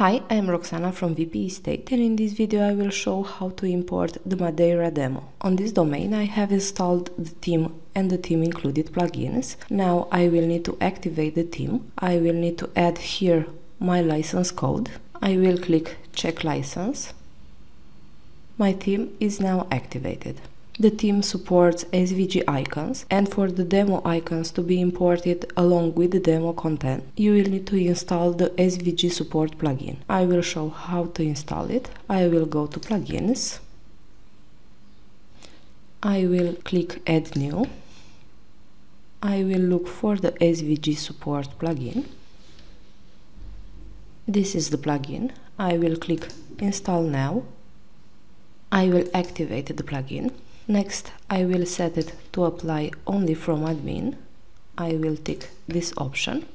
Hi, I am Roxana from VP Estate, and in this video I will show how to import the Madeira demo. On this domain I have installed the theme and the theme included plugins. Now I will need to activate the theme. I will need to add here my license code. I will click check license. My theme is now activated. The theme supports SVG icons, and for the demo icons to be imported along with the demo content, you will need to install the SVG Support plugin. I will show how to install it. I will go to plugins. I will click add new. I will look for the SVG Support plugin. This is the plugin. I will click install now. I will activate the plugin. Next, I will set it to apply only from admin. I will tick this option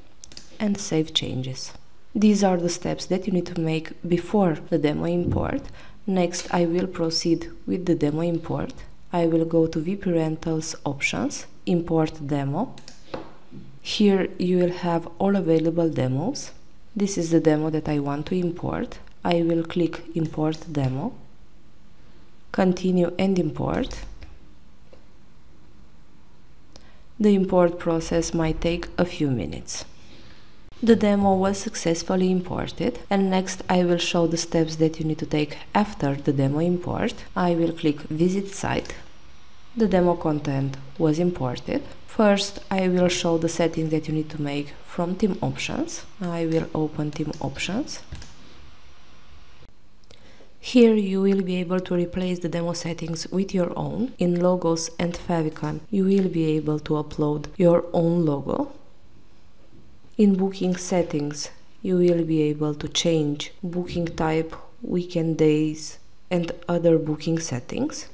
and save changes. These are the steps that you need to make before the demo import. Next, I will proceed with the demo import. I will go to VP Rentals options, import demo. Here you will have all available demos. This is the demo that I want to import. I will click import demo. Continue and import. The import process might take a few minutes. The demo was successfully imported, and next I will show the steps that you need to take after the demo import. I will click visit site. The demo content was imported. First, I will show the settings that you need to make from theme options. I will open theme options. Here you will be able to replace the demo settings with your own. In logos and favicon you will be able to upload your own logo. In booking settings you will be able to change booking type, weekend days and other booking settings.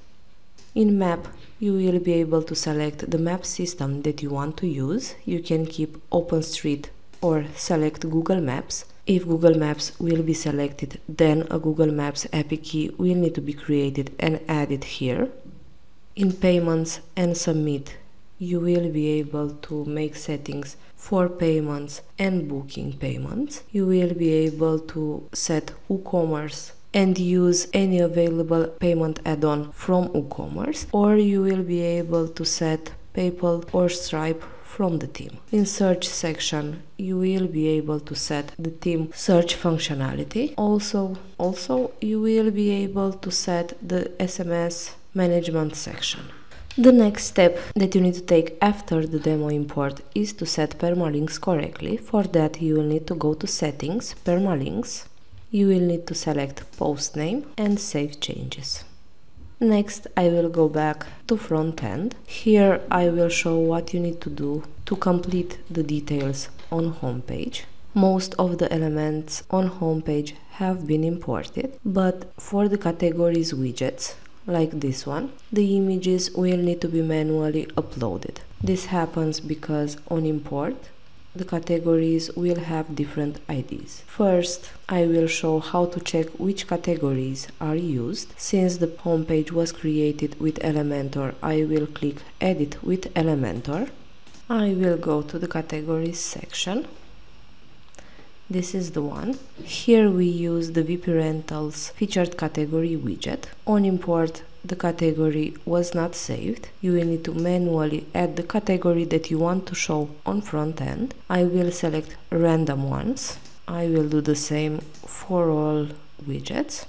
In map you will be able to select the map system that you want to use. You can keep OpenStreet or select Google Maps. If Google Maps will be selected, then a Google Maps API key will need to be created and added here. In payments and submit, you will be able to make settings for payments and booking payments. You will be able to set WooCommerce and use any available payment add-on from WooCommerce, or you will be able to set PayPal or Stripe from the theme. In search section you will be able to set the theme search functionality. Also you will be able to set the SMS management section. The next step that you need to take after the demo import is to set permalinks correctly. For that you will need to go to settings, permalinks. You will need to select post name and save changes. Next, I will go back to front end. Here I will show what you need to do to complete the details on homepage. Most of the elements on homepage have been imported, but for the categories widgets, like this one, the images will need to be manually uploaded. This happens because on import, the categories will have different IDs. First, I will show how to check which categories are used. Since the homepage was created with Elementor, I will click Edit with Elementor. I will go to the Categories section. This is the one. Here we use the VP Rentals featured category widget. On import, the category was not saved. You will need to manually add the category that you want to show on front end. I will select random ones. I will do the same for all widgets.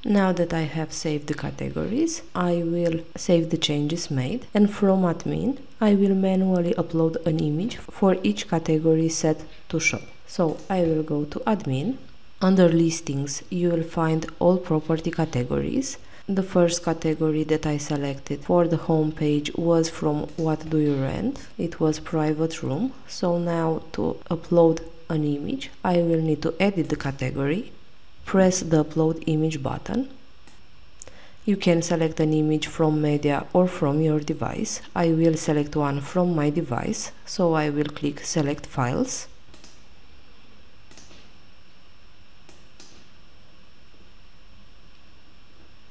Now that I have saved the categories, I will save the changes made, and from admin I will manually upload an image for each category set to show. So I will go to admin. Under listings you will find all property categories. The first category that I selected for the home page was from What Do You Rent? It was private room. So now to upload an image I will need to edit the category. Press the upload image button. You can select an image from media or from your device. I will select one from my device, so I will click select files.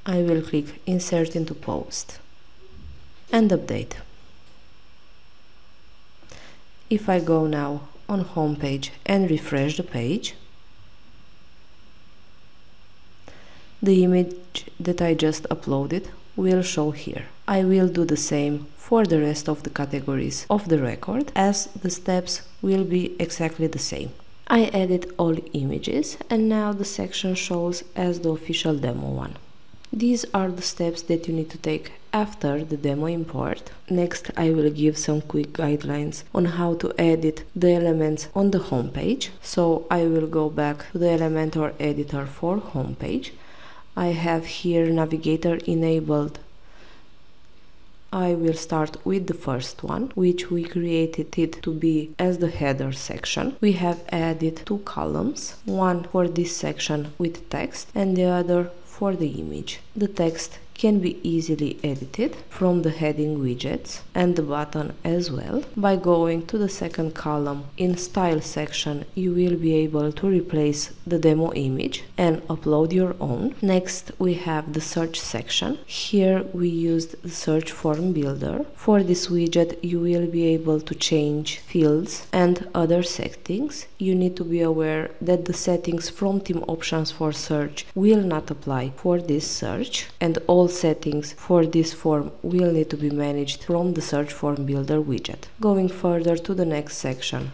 I will click insert into post and update. If I go now on home page and refresh the page, the image that I just uploaded will show here. I will do the same for the rest of the categories of the record, as the steps will be exactly the same. I added all images, and now the section shows as the official demo one. These are the steps that you need to take after the demo import. Next, I will give some quick guidelines on how to edit the elements on the home page. So I will go back to the Elementor editor for home page. I have here navigator enabled. I will start with the first one, which we created it to be as the header section. We have added two columns, one for this section with text and the other for the image. The text can be easily edited from the heading widgets and the button as well. By going to the second column in style section, you will be able to replace the demo image and upload your own. Next, we have the search section. Here we used the search form builder. For this widget, you will be able to change fields and other settings. You need to be aware that the settings from theme options for search will not apply for this search, and all settings for this form will need to be managed from the search form builder widget. Going further to the next section.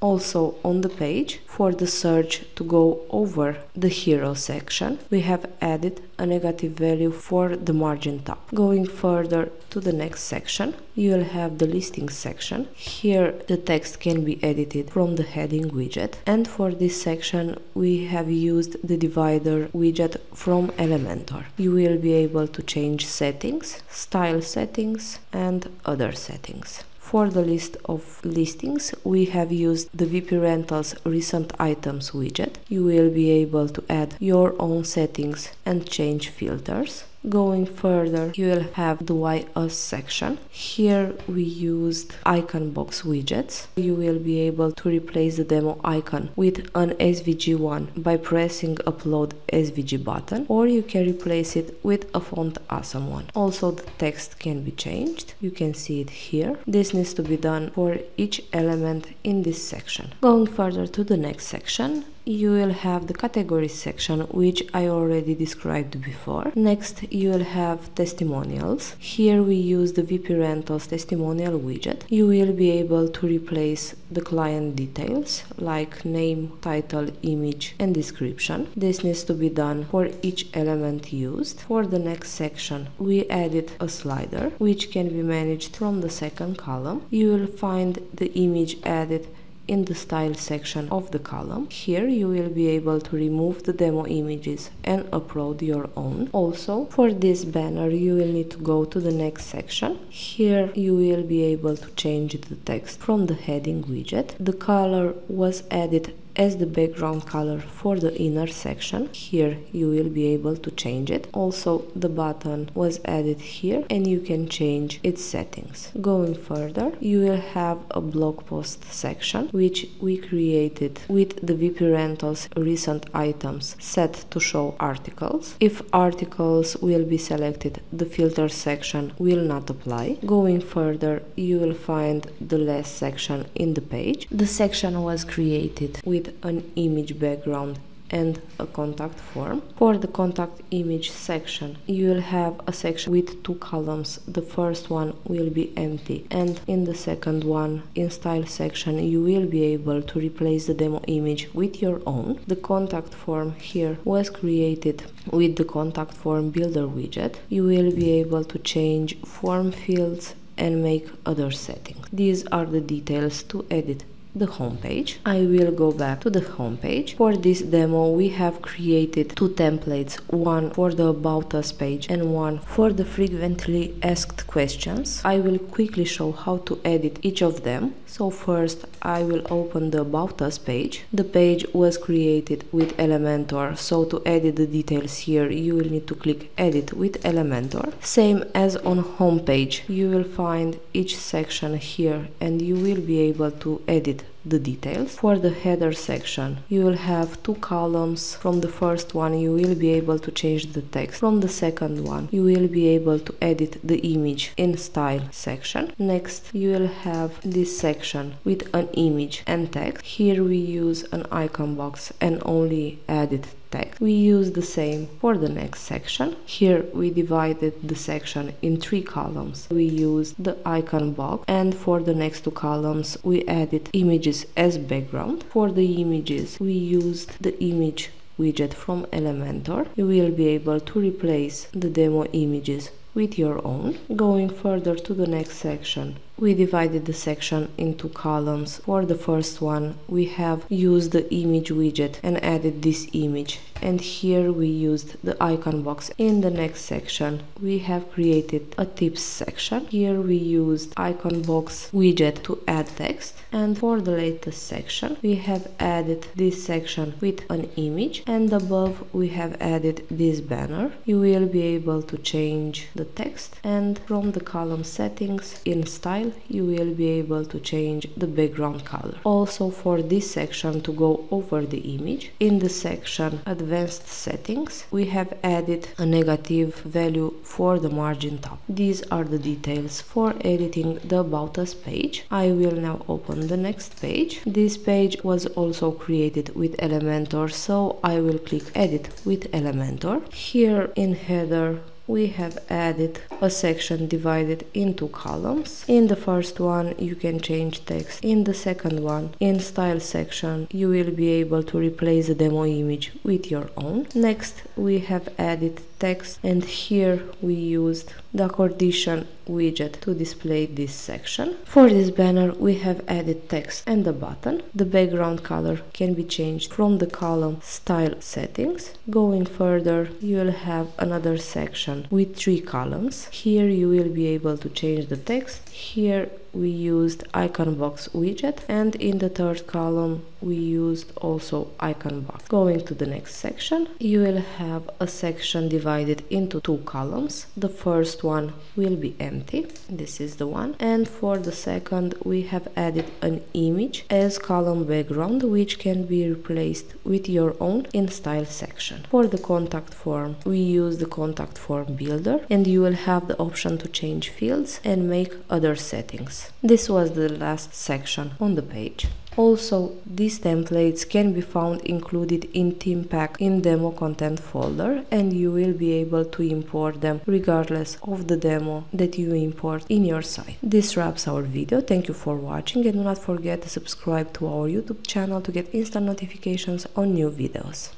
Also on the page, for the search to go over the hero section, we have added a negative value for the margin top. Going further to the next section, you will have the listings section. Here the text can be edited from the heading widget, and for this section we have used the divider widget from Elementor. You will be able to change settings, style settings and other settings. For the list of listings, we have used the VP Rentals Recent Items widget. You will be able to add your own settings and change filters. Going further, you will have the Why Us section. Here we used icon box widgets. You will be able to replace the demo icon with an SVG one by pressing Upload SVG button, or you can replace it with a font awesome one. Also, the text can be changed. You can see it here. This needs to be done for each element in this section. Going further to the next section, you will have the categories section, which I already described before. Next, you will have testimonials. Here we use the VP Rentals testimonial widget. You will be able to replace the client details like name, title, image and description. This needs to be done for each element used. For the next section, we added a slider which can be managed from the second column. You will find the image added in the style section of the column. Here you will be able to remove the demo images and upload your own. Also, for this banner you will need to go to the next section. Here you will be able to change the text from the heading widget. The color was added as the background color for the inner section. Here you will be able to change it. Also, the button was added here and you can change its settings. Going further, you will have a blog post section which we created with the VP Rentals Recent Items set to show articles. If articles will be selected, the filter section will not apply. Going further, you will find the last section in the page. The section was created with an image background and a contact form. For the contact image section, you will have a section with two columns. The first one will be empty, and in the second one, in style section, you will be able to replace the demo image with your own. The contact form here was created with the contact form builder widget. You will be able to change form fields and make other settings. These are the details to edit the home page. I will go back to the home page. For this demo we have created two templates, one for the About Us page and one for the frequently asked questions. I will quickly show how to edit each of them. So first I will open the About Us page. The page was created with Elementor, so to edit the details here you will need to click Edit with Elementor. Same as on home page, you will find each section here and you will be able to edit the details. For the header section, you will have two columns. From the first one, you will be able to change the text. From the second one, you will be able to edit the image in style section. Next, you will have this section with an image and text. Here we use an icon box and only edit text. We use the same for the next section. Here we divided the section in 3 columns. We used the icon box, and for the next 2 columns we added images as background. For the images we used the image widget from Elementor. You will be able to replace the demo images with your own. Going further to the next section, we divided the section into columns. For the first one, we have used the image widget and added this image, and here we used the icon box. In the next section, we have created a tips section. Here we used icon box widget to add text, and for the latest section, we have added this section with an image, and above we have added this banner. You will be able to change the text, and from the column settings in style, you will be able to change the background color. Also, for this section, to go over the image, in the section advanced settings, we have added a negative value for the margin top. These are the details for editing the About Us page. I will now open the next page. This page was also created with Elementor, so I will click edit with Elementor. Here in header, we have added a section divided into columns. In the first one, you can change text. In the second one, in style section, you will be able to replace the demo image with your own. Next, we have added text, and here we used the accordion widget to display this section. For this banner, we have added text and a button. The background color can be changed from the column style settings. Going further, you will have another section with 3 columns. Here you will be able to change the text. Here we used icon box widget, and in the third column we used also icon box. Going to the next section, you will have a section divided into 2 columns. The first one will be empty, this is the one, and for the second we have added an image as column background, which can be replaced with your own in style section. For the contact form, we use the contact form builder, and you will have the option to change fields and make other settings. This was the last section on the page. Also, these templates can be found included in theme pack in demo content folder, and you will be able to import them regardless of the demo that you import in your site. This wraps our video. Thank you for watching, and do not forget to subscribe to our YouTube channel to get instant notifications on new videos.